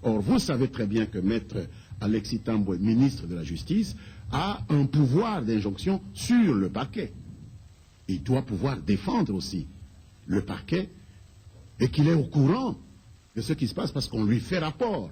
Or, vous savez très bien que Maître Alexis Tambwe, ministre de la Justice, a un pouvoir d'injonction sur le parquet. Il doit pouvoir défendre aussi le parquet et qu'il est au courant de ce qui se passe parce qu'on lui fait rapport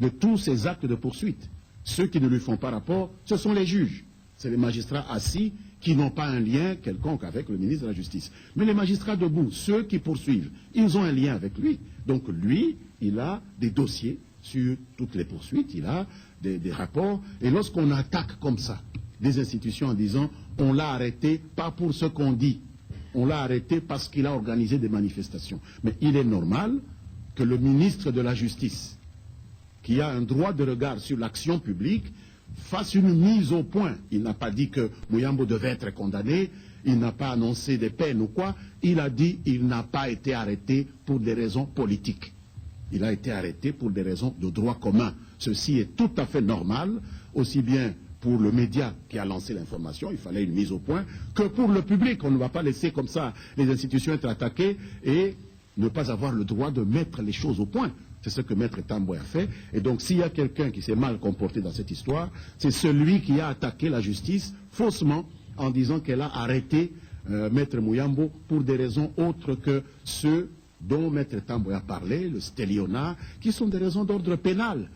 de tous ces actes de poursuite. Ceux qui ne lui font pas rapport, ce sont les juges. C'est les magistrats assis qui n'ont pas un lien quelconque avec le ministre de la Justice. Mais les magistrats debout, ceux qui poursuivent, ils ont un lien avec lui. Donc lui, il a des dossiers sur toutes les poursuites, il a des rapports. Et lorsqu'on attaque comme ça des institutions en disant on l'a arrêté pas pour ce qu'on dit, on l'a arrêté parce qu'il a organisé des manifestations. Mais il est normal que le ministre de la Justice, qui a un droit de regard sur l'action publique, fasse une mise au point. Il n'a pas dit que Muyambo devait être condamné, il n'a pas annoncé des peines ou quoi, il a dit qu'il n'a pas été arrêté pour des raisons politiques. Il a été arrêté pour des raisons de droit commun. Ceci est tout à fait normal, aussi bien pour le média qui a lancé l'information, il fallait une mise au point, que pour le public. On ne va pas laisser comme ça les institutions être attaquées et ne pas avoir le droit de mettre les choses au point. C'est ce que Maître Tambwe a fait. Et donc, s'il y a quelqu'un qui s'est mal comporté dans cette histoire, c'est celui qui a attaqué la justice faussement en disant qu'elle a arrêté Maître Muyambo pour des raisons autres que ceux dont Maître Tambwe a parlé, le stellionnat, qui sont des raisons d'ordre pénal.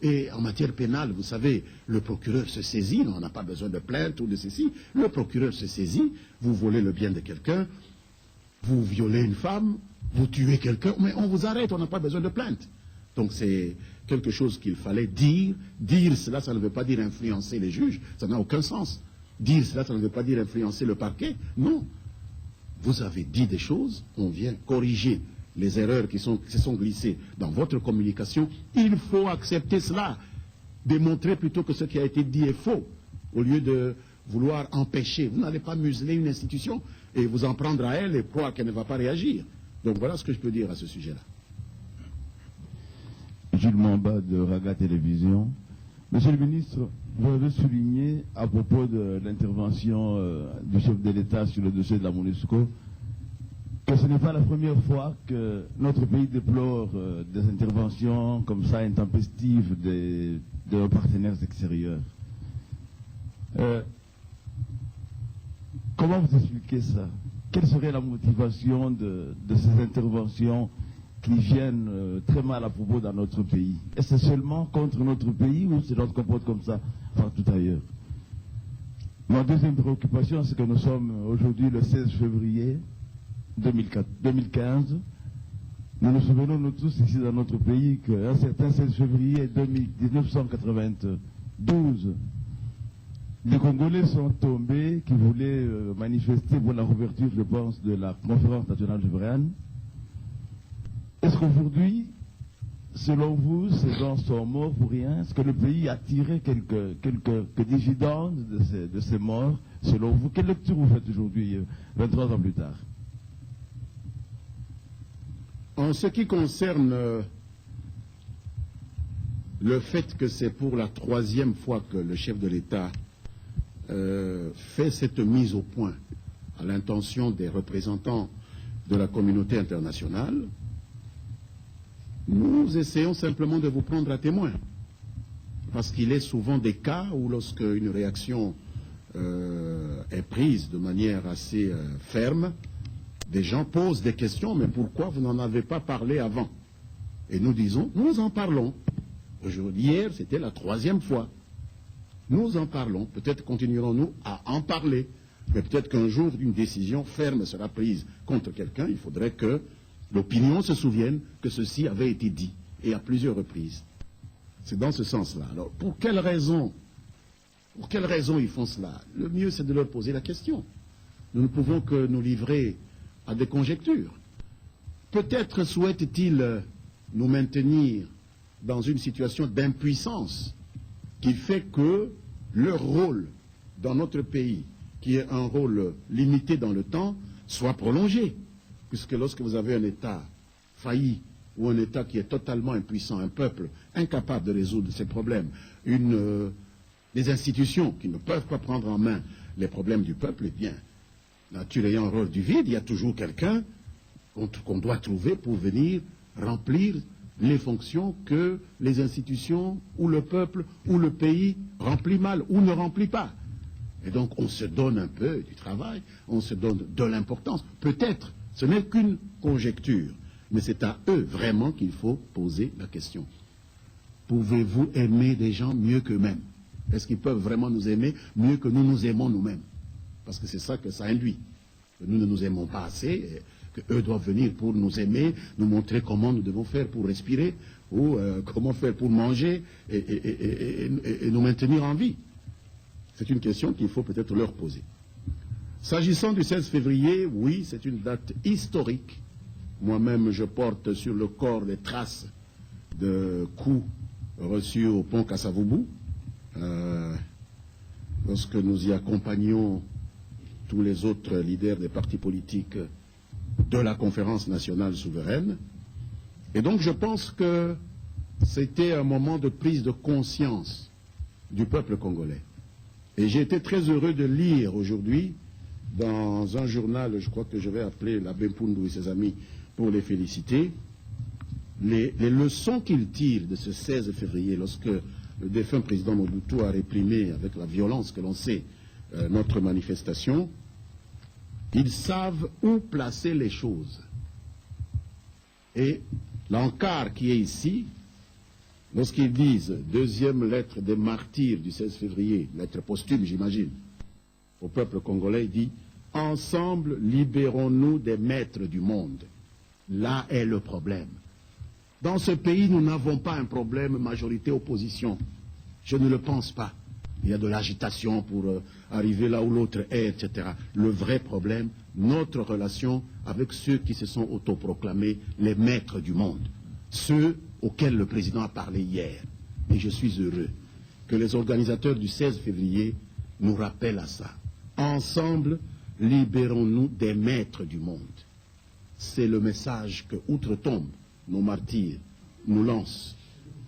Et en matière pénale, vous savez, le procureur se saisit, on n'a pas besoin de plainte ou de ceci. Le procureur se saisit, vous volez le bien de quelqu'un, vous violez une femme, vous tuez quelqu'un, mais on vous arrête, on n'a pas besoin de plainte. Donc c'est quelque chose qu'il fallait dire. Dire cela, ça ne veut pas dire influencer les juges, ça n'a aucun sens. Dire cela, ça ne veut pas dire influencer le parquet, non. Vous avez dit des choses, on vient corriger les erreurs qui se sont glissées dans votre communication. Il faut accepter cela, démontrer plutôt que ce qui a été dit est faux, au lieu de vouloir empêcher. Vous n'allez pas museler une institution et vous en prendre à elle et croire qu'elle ne va pas réagir. Donc voilà ce que je peux dire à ce sujet-là. Jules Mamba de Raga Télévision. Monsieur le ministre, vous avez souligné à propos de l'intervention du chef de l'État sur le dossier de la MONUSCO que ce n'est pas la première fois que notre pays déplore des interventions comme ça intempestives de nos partenaires extérieurs. Comment vous expliquez ça? Quelle serait la motivation de ces interventions qui viennent très mal à propos dans notre pays? Est-ce seulement contre notre pays ou c'est notre comporte comme ça partout ailleurs? Ma deuxième préoccupation, c'est que nous sommes aujourd'hui le 16 février 2015. Nous nous souvenons, nous tous ici dans notre pays, qu'un certain 16 février 1992, les Congolais sont tombés qui voulaient manifester pour la couverture, je pense, de la conférence nationale souveraine. Est-ce qu'aujourd'hui, selon vous, ces gens sont morts pour rien? Est-ce que le pays a tiré quelques dividendes de ces morts? Selon vous, quelle lecture vous faites aujourd'hui, 23 ans plus tard? En ce qui concerne le fait que c'est pour la troisième fois que le chef de l'État fait cette mise au point à l'intention des représentants de la communauté internationale, nous essayons simplement de vous prendre à témoin. Parce qu'il est souvent des cas où lorsque une réaction est prise de manière assez ferme, des gens posent des questions, mais pourquoi vous n'en avez pas parlé avant? Et nous disons, nous en parlons. Hier, c'était la troisième fois. Nous en parlons. Peut-être continuerons-nous à en parler. Mais peut-être qu'un jour, une décision ferme sera prise contre quelqu'un. Il faudrait que l'opinion se souvienne que ceci avait été dit, et à plusieurs reprises. C'est dans ce sens-là. Alors, pour quelles raisons ils font cela? Le mieux, c'est de leur poser la question. Nous ne pouvons que nous livrer à des conjectures. Peut-être souhaitent-ils nous maintenir dans une situation d'impuissance qui fait que leur rôle dans notre pays, qui est un rôle limité dans le temps, soit prolongé. Puisque lorsque vous avez un État failli ou un État qui est totalement impuissant, un peuple incapable de résoudre ses problèmes, des institutions qui ne peuvent pas prendre en main les problèmes du peuple, eh bien, nature ayant horreur du vide, il y a toujours quelqu'un qu'on doit trouver pour venir remplir les fonctions que les institutions ou le peuple ou le pays remplit mal ou ne remplit pas. Et donc on se donne un peu du travail, on se donne de l'importance. Peut-être, ce n'est qu'une conjecture, mais c'est à eux vraiment qu'il faut poser la question. Pouvez-vous aimer des gens mieux qu'eux-mêmes? Est-ce qu'ils peuvent vraiment nous aimer mieux que nous nous aimons nous-mêmes? Parce que c'est ça que ça induit. Nous ne nous aimons pas assez, qu'eux doivent venir pour nous aimer, nous montrer comment nous devons faire pour respirer, ou comment faire pour manger et nous maintenir en vie. C'est une question qu'il faut peut-être leur poser. S'agissant du 16 février, oui, c'est une date historique. Moi-même, je porte sur le corps des traces de coups reçus au pont Kasavubu. Lorsque nous y accompagnions tous les autres leaders des partis politiques de la conférence nationale souveraine. Et donc je pense que c'était un moment de prise de conscience du peuple congolais. Et j'ai été très heureux de lire aujourd'hui dans un journal, je crois que je vais appeler l'abbé Mpundu et ses amis pour les féliciter, les leçons qu'ils tirent de ce 16 février, lorsque le défunt président Mobutu a réprimé avec la violence que l'on sait notre manifestation. Ils savent où placer les choses. Et l'encart qui est ici, lorsqu'ils disent deuxième lettre des martyrs du 16 février, lettre posthume j'imagine, au peuple congolais, il dit « Ensemble, libérons-nous des maîtres du monde ». Là est le problème. Dans ce pays, nous n'avons pas un problème majorité-opposition. Je ne le pense pas. Il y a de l'agitation pour arriver là où l'autre est, etc. Le vrai problème, notre relation avec ceux qui se sont autoproclamés les maîtres du monde. Ceux auxquels le président a parlé hier. Et je suis heureux que les organisateurs du 16 février nous rappellent à ça. Ensemble, libérons-nous des maîtres du monde. C'est le message que Outre-Tombe, nos martyrs, nous lancent.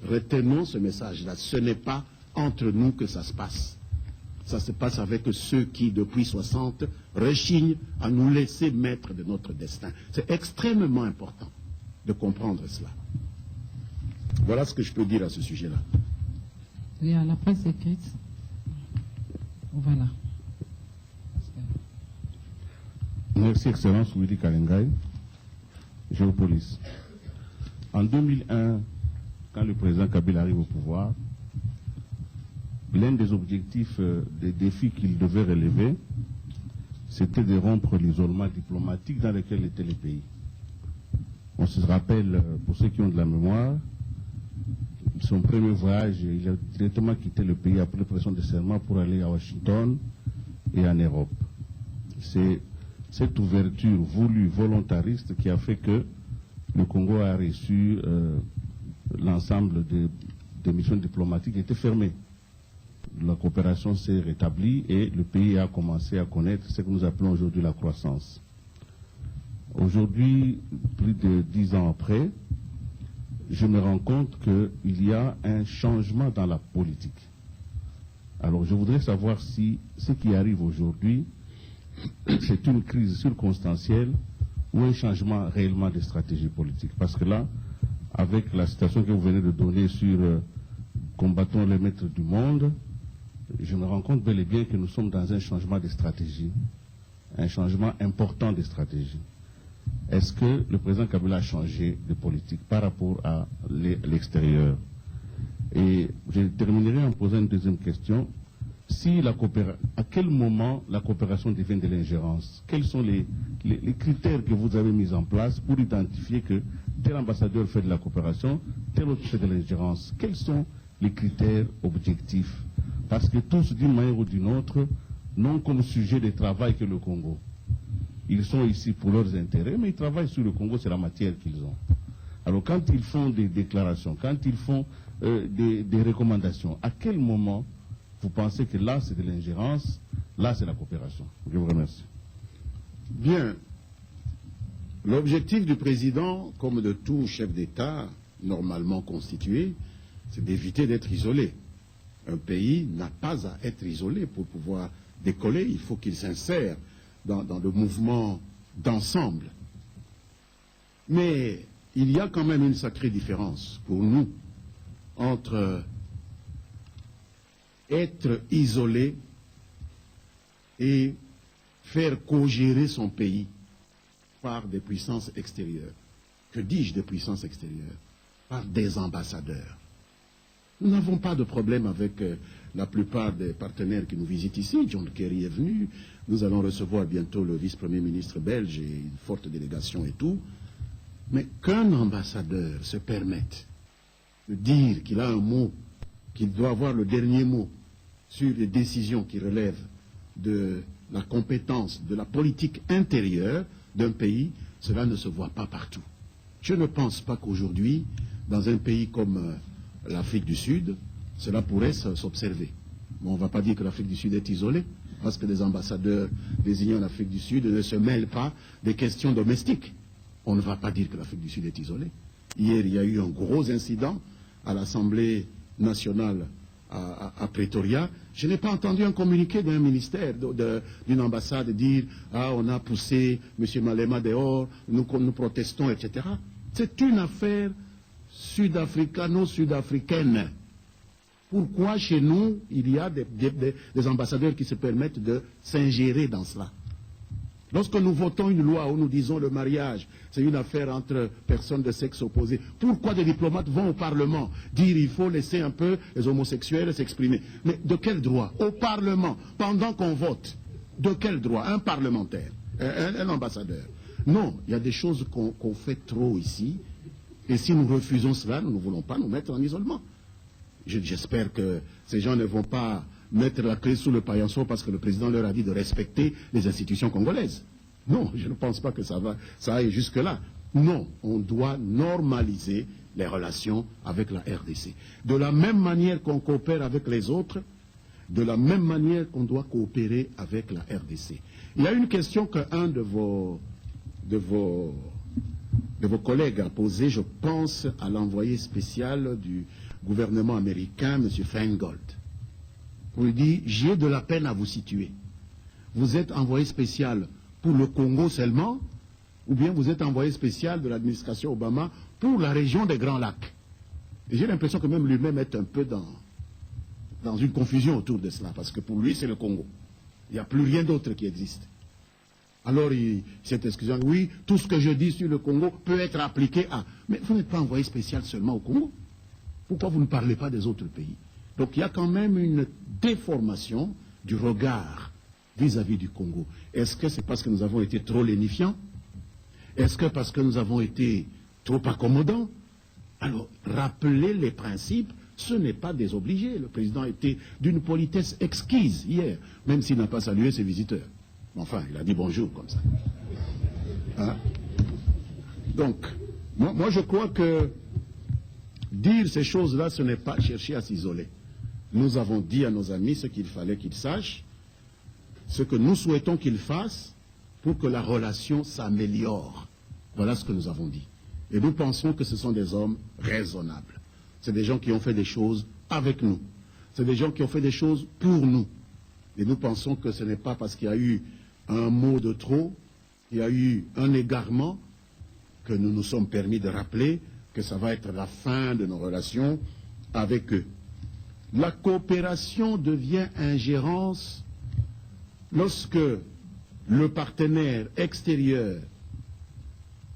Retenons ce message-là. Ce n'est pas entre nous que ça se passe. Ça se passe avec ceux qui, depuis 60, rechignent à nous laisser maîtres de notre destin. C'est extrêmement important de comprendre cela. Voilà ce que je peux dire à ce sujet-là. Oui, à la presse écrite. Voilà. Merci, Excellence Willy Kalengay, Géopolis. En 2001, quand le président Kabila arrive au pouvoir, l'un des objectifs, des défis qu'il devait relever, c'était de rompre l'isolement diplomatique dans lequel étaient les pays. On se rappelle, pour ceux qui ont de la mémoire, son premier voyage, il a directement quitté le pays après pression de serment pour aller à Washington et en Europe. C'est cette ouverture voulue, volontariste, qui a fait que le Congo a reçu l'ensemble des missions diplomatiques qui étaient fermées. La coopération s'est rétablie et le pays a commencé à connaître ce que nous appelons aujourd'hui la croissance. Aujourd'hui, plus de 10 ans après, je me rends compte qu'il y a un changement dans la politique. Alors je voudrais savoir si ce qui arrive aujourd'hui, c'est une crise circonstancielle ou un changement réellement de stratégie politique. Parce que là, avec la citation que vous venez de donner sur combattons les maîtres du monde, je me rends compte bel et bien que nous sommes dans un changement de stratégie, un changement important de stratégie. Est-ce que le président Kabila a changé de politique par rapport à l'extérieur? Et je terminerai en posant une deuxième question. Si à quel moment la coopération devient de l'ingérence? Quels sont les critères que vous avez mis en place pour identifier que tel ambassadeur fait de la coopération, tel autre fait de l'ingérence? Quels sont les critères objectifs? Parce que tous, d'une manière ou d'une autre, n'ont comme sujet de travail que le Congo. Ils sont ici pour leurs intérêts, mais ils travaillent sur le Congo, c'est la matière qu'ils ont. Alors quand ils font des déclarations, quand ils font des recommandations, à quel moment vous pensez que là c'est de l'ingérence, là c'est la coopération? Je vous remercie. Bien. L'objectif du président, comme de tout chef d'État normalement constitué, c'est d'éviter d'être isolé. Un pays n'a pas à être isolé pour pouvoir décoller. Il faut qu'il s'insère dans le mouvement d'ensemble. Mais il y a quand même une sacrée différence pour nous entre être isolé et faire co-gérer son pays par des puissances extérieures. Que dis-je de puissances extérieures? Par des ambassadeurs. Nous n'avons pas de problème avec la plupart des partenaires qui nous visitent ici. John Kerry est venu, nous allons recevoir bientôt le vice-premier ministre belge et une forte délégation et tout. Mais qu'un ambassadeur se permette de dire qu'il a un mot, qu'il doit avoir le dernier mot sur les décisions qui relèvent de la compétence, de la politique intérieure d'un pays, cela ne se voit pas partout. Je ne pense pas qu'aujourd'hui, dans un pays comme l'Afrique du Sud, cela pourrait s'observer. Bon, on ne va pas dire que l'Afrique du Sud est isolée, parce que les ambassadeurs désignés en Afrique du Sud ne se mêlent pas des questions domestiques. On ne va pas dire que l'Afrique du Sud est isolée. Hier, il y a eu un gros incident à l'Assemblée nationale à Pretoria. Je n'ai pas entendu un communiqué d'un ministère, d'une ambassade dire « Ah, on a poussé M. Malema dehors, nous protestons, etc. » C'est une affaire sud-africano-sud-africaine. Pourquoi chez nous, il y a des ambassadeurs qui se permettent de s'ingérer dans cela? Lorsque nous votons une loi où nous disons le mariage, c'est une affaire entre personnes de sexe opposé, pourquoi des diplomates vont au Parlement dire il faut laisser un peu les homosexuels s'exprimer? Mais de quel droit? Au Parlement, pendant qu'on vote, de quel droit? Un parlementaire, un ambassadeur? Non, il y a des choses qu'on fait trop ici, et si nous refusons cela, nous ne voulons pas nous mettre en isolement. J'espère que ces gens ne vont pas mettre la clé sous le paillasson parce que le président leur a dit de respecter les institutions congolaises. Non, je ne pense pas que ça aille jusque-là. Non, on doit normaliser les relations avec la RDC. De la même manière qu'on coopère avec les autres, de la même manière qu'on doit coopérer avec la RDC. Il y a une question qu'un de vos collègues a posée, je pense à l'envoyé spécial du gouvernement américain, M. Feingold. On lui dit, j'ai de la peine à vous situer. Vous êtes envoyé spécial pour le Congo seulement, ou bien vous êtes envoyé spécial de l'administration Obama pour la région des Grands Lacs. Et j'ai l'impression que même lui-même est un peu dans une confusion autour de cela, parce que pour lui, c'est le Congo. Il n'y a plus rien d'autre qui existe. Alors il s'est excusé, oui, tout ce que je dis sur le Congo peut être appliqué à... Mais vous n'êtes pas envoyé spécial seulement au Congo. Pourquoi vous ne parlez pas des autres pays? Donc il y a quand même une déformation du regard vis-à-vis du Congo. Est-ce que c'est parce que nous avons été trop lénifiants? Est-ce que parce que nous avons été trop accommodants? Alors, rappeler les principes, ce n'est pas désobligé. Le président a été d'une politesse exquise hier, même s'il n'a pas salué ses visiteurs. Enfin, il a dit bonjour comme ça. Hein? Donc, moi je crois que dire ces choses-là, ce n'est pas chercher à s'isoler. Nous avons dit à nos amis ce qu'il fallait qu'ils sachent, ce que nous souhaitons qu'ils fassent pour que la relation s'améliore. Voilà ce que nous avons dit. Et nous pensons que ce sont des hommes raisonnables. C'est des gens qui ont fait des choses avec nous. C'est des gens qui ont fait des choses pour nous. Et nous pensons que ce n'est pas parce qu'il y a eu un mot de trop, il y a eu un égarement, que nous nous sommes permis de rappeler que ça va être la fin de nos relations avec eux. La coopération devient ingérence lorsque le partenaire extérieur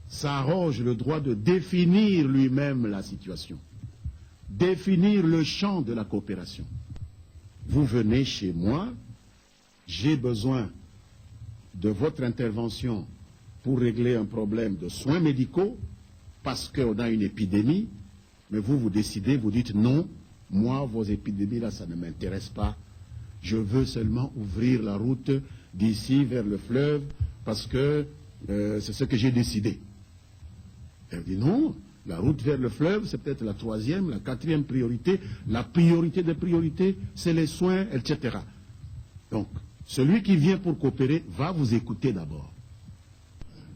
s'arroge le droit de définir lui-même la situation, définir le champ de la coopération. Vous venez chez moi, j'ai besoin de votre intervention pour régler un problème de soins médicaux, parce qu'on a une épidémie, mais vous décidez, vous dites non, moi, vos épidémies là, ça ne m'intéresse pas. Je veux seulement ouvrir la route d'ici vers le fleuve, parce que c'est ce que j'ai décidé. Elle dit non, la route vers le fleuve, c'est peut-être la troisième, la quatrième priorité. La priorité des priorités, c'est les soins, etc. Donc, celui qui vient pour coopérer va vous écouter d'abord.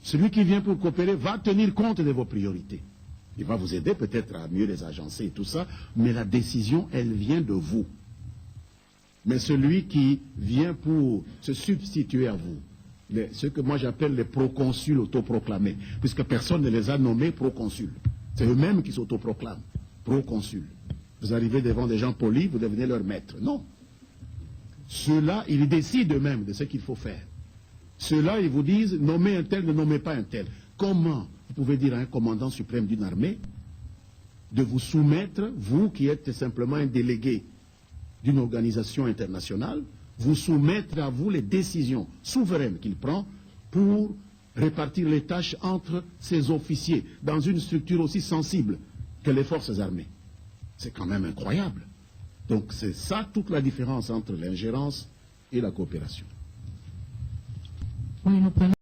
Celui qui vient pour coopérer va tenir compte de vos priorités. Il va vous aider peut-être à mieux les agencer et tout ça, mais la décision, elle vient de vous. Mais celui qui vient pour se substituer à vous, ce que moi j'appelle les proconsuls autoproclamés, puisque personne ne les a nommés proconsuls. C'est eux-mêmes qui s'autoproclament proconsuls. Vous arrivez devant des gens polis, vous devenez leur maître. Non. Ceux-là, ils décident eux-mêmes de ce qu'il faut faire. Ceux-là, ils vous disent, nommez un tel, ne nommez pas un tel. Comment vous pouvez dire à un commandant suprême d'une armée de vous soumettre, vous qui êtes simplement un délégué d'une organisation internationale, vous soumettre à vous les décisions souveraines qu'il prend pour répartir les tâches entre ses officiers dans une structure aussi sensible que les forces armées. C'est quand même incroyable. Donc c'est ça toute la différence entre l'ingérence et la coopération. Oui, nous prenons